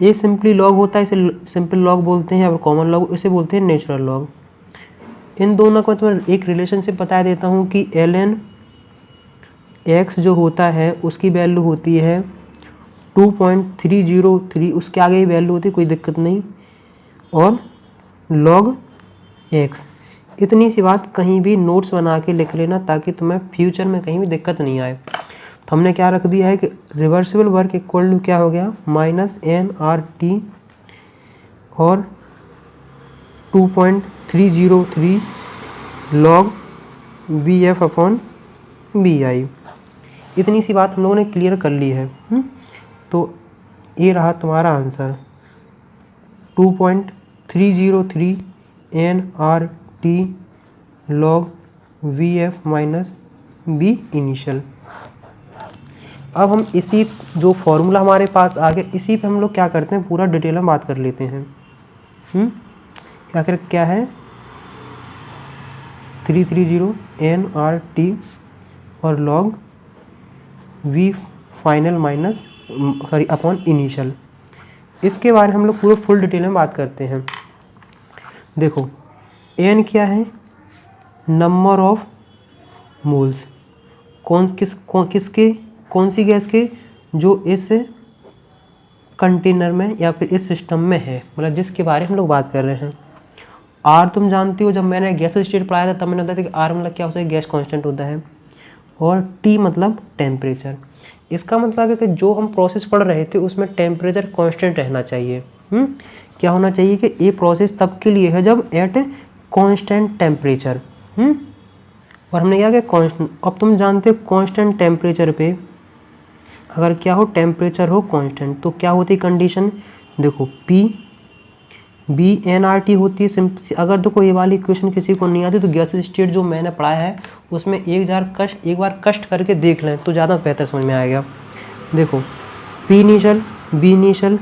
एक सिंपली लॉग होता है, इसे सिंपल लॉग बोलते हैं, या कॉमन लॉग, इसे बोलते हैं नेचुरल लॉग। इन दोनों को मैं एक रिलेशनशिप बता देता हूँ कि ln x जो होता है उसकी वैल्यू होती है 2.303, उसके आगे ही वैल्यू होती है, कोई दिक्कत नहीं, और log x। इतनी सी बात कहीं भी नोट्स बना के लिख लेना, ताकि तुम्हें फ्यूचर में कहीं भी दिक्कत नहीं आए। तो हमने क्या रख दिया है कि रिवर्सिबल वर्क इक्वल टू क्या हो गया, -nRT और 2.303 log BF/BI। इतनी सी बात हम लोगों ने क्लियर कर ली है। तो ये रहा तुम्हारा answer, 2.303 nRT log VF-B initial. अब हम इसी जो फॉर्मूला हमारे पास आ गया, इसी पे हम लोग क्या करते हैं, पूरा डिटेल में बात कर लेते हैं। आखिर क्या है, 330 nRT और log v final minus upon initial. इसके बारे में हम लोग पूरे फुल डिटेल में बात करते हैं। देखो n क्या है, नंबर ऑफ मोल्स, कौन सी गैस के, जो इस कंटेनर में या फिर इस सिस्टम में है, मतलब जिसके बारे में हम लोग बात कर रहे हैं। आर तुम जानती हो, जब मैंने गैस स्टेट पढ़ाया था तब मैंने बताया था कि आर मतलब क्या होता है, गैस कांस्टेंट होता है, और टी मतलब टेम्परेचर। इसका मतलब है कि जो हम प्रोसेस पढ़ रहे थे उसमें टेम्परेचर कांस्टेंट रहना चाहिए। क्या होना चाहिए कि ये प्रोसेस तब के लिए है जब एट कांस्टेंट टेम्परेचर। और हमने क्या किया, कांस्टेंट। अब तुम जानते हो कांस्टेंट टेम्परेचर पे अगर क्या हो, टेम्परेचर हो कांस्टेंट, तो क्या होती है कंडीशन, देखो P V N R T होती है सिंपल। अगर देखो ये वाली इक्वेशन किसी को नहीं आती तो गैस स्टेट जो मैंने पढ़ाया है उसमें एक बार कष्ट करके देख लें तो ज़्यादा बेहतर समझ में आएगा। देखो P initial, V initial,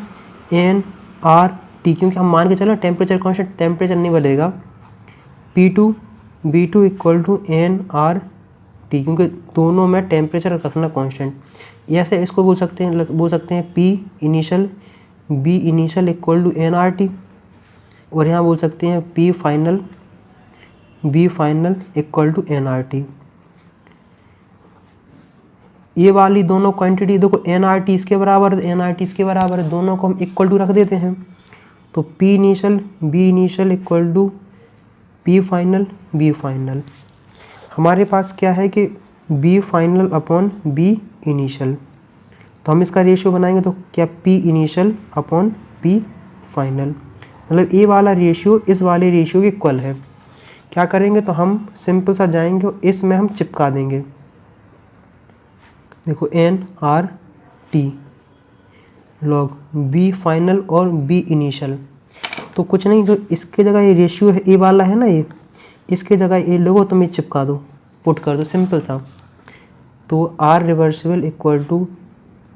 N R T, क्योंकि हम मान के चलो टेम्परेचर कांस्टेंट, टेम्परेचर नहीं बढ़ेगा। P two V two equal to N R T, क्योंकि दोनों में टेम्परेचर रखना कांस्टेंट। ऐसे इसको बोल सकते हैं P initial V initial equal to N R T, और यहाँ बोल सकते हैं P final V final equal to N R T. ये वाली दोनों क्वांटिटी देखो एन आर टी इसके बराबर है, एन आर टी इसके बराबर है, दोनों को हम इक्वल टू रख देते हैं। तो P initial V initial equal to P final V final. हमारे पास क्या है कि V final upon V initial, तो हम इसका रेशियो बनाएंगे तो क्या P initial upon P final, मतलब ये वाला रेशियो इस वाले रेशियो के इक्वल है। क्या करेंगे तो हम सिंपल सा जाएंगे और इसमें हम चिपका देंगे। देखो N R T log V final और बी इनिशियल, तो कुछ नहीं, जो इसके जगह ये रेशियो है, ये वाला है ना, ये इसके जगह ये लोगो तुम ये चिपका दो, पुट कर दो सिंपल सा। तो R reversible equal to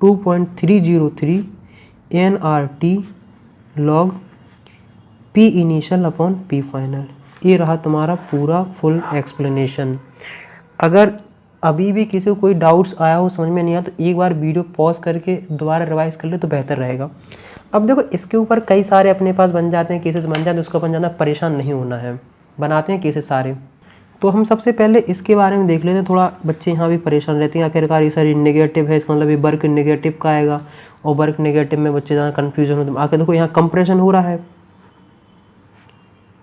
2.303 N R T log P initial upon P final. ये रहा तुम्हारा पूरा फुल एक्सप्लेनेशन। अगर अभी भी किसी को कोई डाउट्स आया हो, समझ में नहीं आया, तो एक बार वीडियो पॉज करके दोबारा रिवाइज कर ले तो बेहतर रहेगा। अब देखो इसके ऊपर कई सारे अपने पास बन जाते हैं, केसेस बन जाते हैं, उसको अपन ज़्यादा परेशान नहीं होना है, बनाते हैं केसेस सारे। तो हम सबसे पहले इसके बारे में देख लेते हैं, थोड़ा बच्चे यहाँ भी परेशान रहते हैं आखिरकार ये सारी नेगेटिव है, इसका मतलब ये वर्क नेगेटिव का आएगा, और वर्क नेगेटिव में बच्चे ज़्यादा कन्फ्यूजन होते हैं। आके देखो यहाँ कंप्रेशन हो रहा है,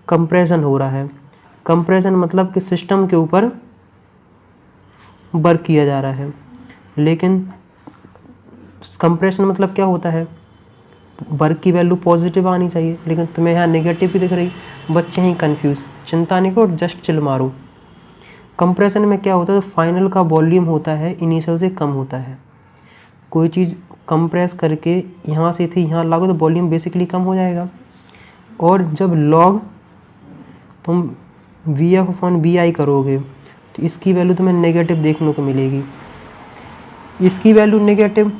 कंप्रेशन हो रहा है, कंप्रेशन मतलब कि सिस्टम के ऊपर वर्क किया जा रहा है, लेकिन कंप्रेशन मतलब क्या होता है, वर्क की वैल्यू पॉजिटिव आनी चाहिए, लेकिन तुम्हें यहाँ नेगेटिव भी दिख रही, बच्चे हैं कंफ्यूज। चिंता नहीं करो, जस्ट चिल मारो। कंप्रेशन में क्या होता है, तो फाइनल का वॉल्यूम होता है इनिशियल से कम होता है। कोई चीज़ कंप्रेस करके यहाँ से थी यहाँ लागो तो वॉल्यूम बेसिकली कम हो जाएगा। और जब लॉग तुम V F upon B I करोगे तो इसकी वैल्यू तुम्हें नेगेटिव देखने को मिलेगी, इसकी वैल्यू नेगेटिव,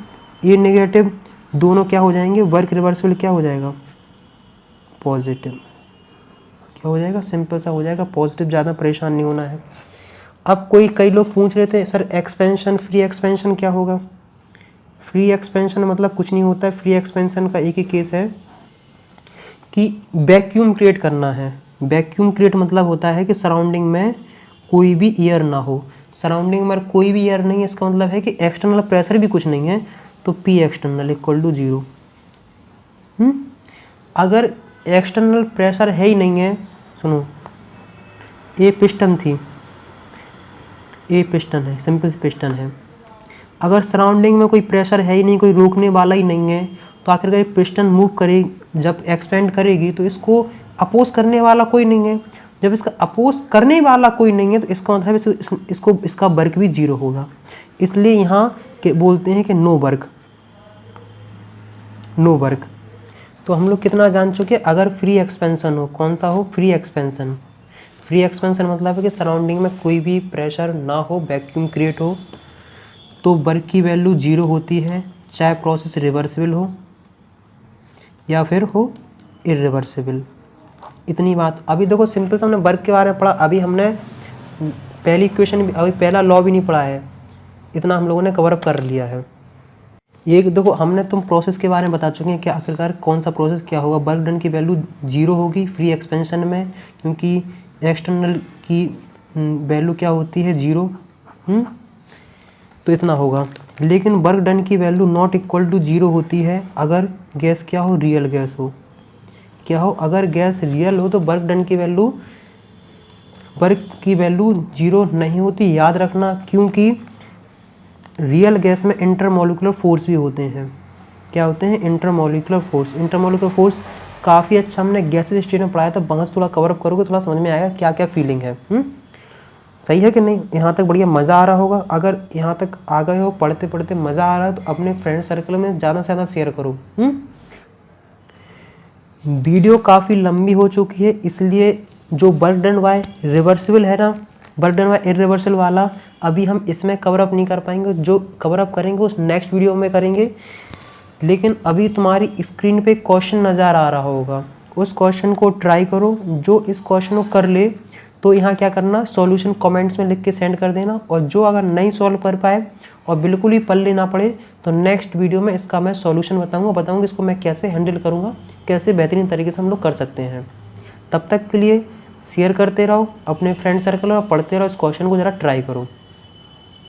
ये नेगेटिव, दोनों क्या हो जाएंगे, वर्क रिवर्सिबल क्या हो जाएगा, पॉजिटिव। क्या हो जाएगा, सिंपल सा हो जाएगा पॉजिटिव, ज़्यादा परेशान नहीं होना है। अब कई लोग पूछ रहे थे सर एक्सपेंशन, फ्री एक्सपेंशन क्या होगा। फ्री एक्सपेंशन मतलब कुछ नहीं होता है, फ्री एक्सपेंशन का एक ही केस है कि वैक्यूम क्रिएट करना है। वैक्यूम क्रिएट मतलब होता है कि सराउंडिंग में कोई भी एयर ना हो, सराउंडिंग में कोई भी एयर नहीं है, इसका मतलब है कि एक्सटर्नल प्रेशर भी कुछ नहीं है, तो पी एक्सटर्नल इक्वल टू 0। अगर एक्सटर्नल प्रेशर है ही नहीं है, सुनो ये पिस्टन थी, ये पिस्टन है, सिंपल पिस्टन है, अगर सराउंडिंग में कोई प्रेशर है ही नहीं, कोई रोकने वाला ही नहीं है, तो आखिरकार ये पिस्टन मूव करे, जब एक्सपेंड करेगी तो इसको अपोज करने वाला कोई नहीं है। जब इसका अपोज करने वाला कोई नहीं है तो इसका मतलब इसका वर्क भी 0 होगा। इसलिए यहाँ के बोलते हैं कि नो वर्क, नो वर्क। तो हम लोग कितना जान चुके हैं, अगर फ्री एक्सपेंशन हो, कौन सा हो, फ्री एक्सपेंशन। फ्री एक्सपेंशन मतलब है कि सराउंडिंग में कोई भी प्रेशर ना हो, वैक्यूम क्रिएट हो, तो वर्क की वैल्यू 0 होती है, चाहे प्रोसेस रिवर्सिबल हो या फिर हो इरिवर्सिबल। इतनी बात। अभी देखो सिंपल सा हमने वर्क के बारे में पढ़ा, अभी हमने पहली इक्वेशन भी, अभी पहला लॉ भी नहीं पढ़ा है, इतना हम लोगों ने कवर अप कर लिया है। एक देखो हमने तुम प्रोसेस के बारे में बता चुके हैं कि आखिरकार कौन सा प्रोसेस क्या होगा। वर्क डन की वैल्यू 0 होगी फ्री एक्सपेंशन में, क्योंकि एक्सटर्नल की वैल्यू क्या होती है 0। तो इतना होगा। लेकिन वर्क डन की वैल्यू नॉट इक्वल टू 0 होती है अगर गैस क्या हो, रियल गैस हो। क्या हो, अगर गैस रियल हो तो वर्क डन की वैल्यू 0 नहीं होती, याद रखना। क्योंकि रियल गैस में इंटरमोलिकुलर फोर्स भी होते हैं। क्या होते हैं? Intermolecular force. इंटरमोलिकुलर फोर्स काफ़ी अच्छा हमने गैसेस स्टेट में पढ़ाया था। वहाँ से थोड़ा कवर अप करोगे थोड़ा समझ में आएगा क्या क्या फीलिंग है। सही है कि नहीं? यहाँ तक बढ़िया मज़ा आ रहा होगा। अगर यहाँ तक आ गए हो, पढ़ते पढ़ते मज़ा आ रहा है, तो अपने फ्रेंड सर्कल में ज़्यादा से ज़्यादा शेयर करो। वीडियो काफ़ी लंबी हो चुकी है, इसलिए जो वर्क डन बाय रिवर्सिबल है ना, वर्क डन बाय इरिवर्सल वाला, अभी हम इसमें कवर अप नहीं कर पाएंगे। जो कवर अप करेंगे उस नेक्स्ट वीडियो में करेंगे। लेकिन अभी तुम्हारी स्क्रीन पे क्वेश्चन नज़र आ रहा होगा, उस क्वेश्चन को ट्राई करो। जो इस क्वेश्चन को कर ले तो यहाँ क्या करना, सॉल्यूशन कमेंट्स में लिख के सेंड कर देना। और जो अगर नहीं सॉल्व कर पाए और बिल्कुल ही पल्ले ना पड़े तो नेक्स्ट वीडियो में इसका मैं सॉल्यूशन बताऊँगा इसको मैं कैसे हैंडल करूँगा, कैसे बेहतरीन तरीके से हम लोग कर सकते हैं। तब तक के लिए शेयर करते रहो अपने फ्रेंड सर्कल और पढ़ते रहो, इस क्वेश्चन को ज़रा ट्राई करो।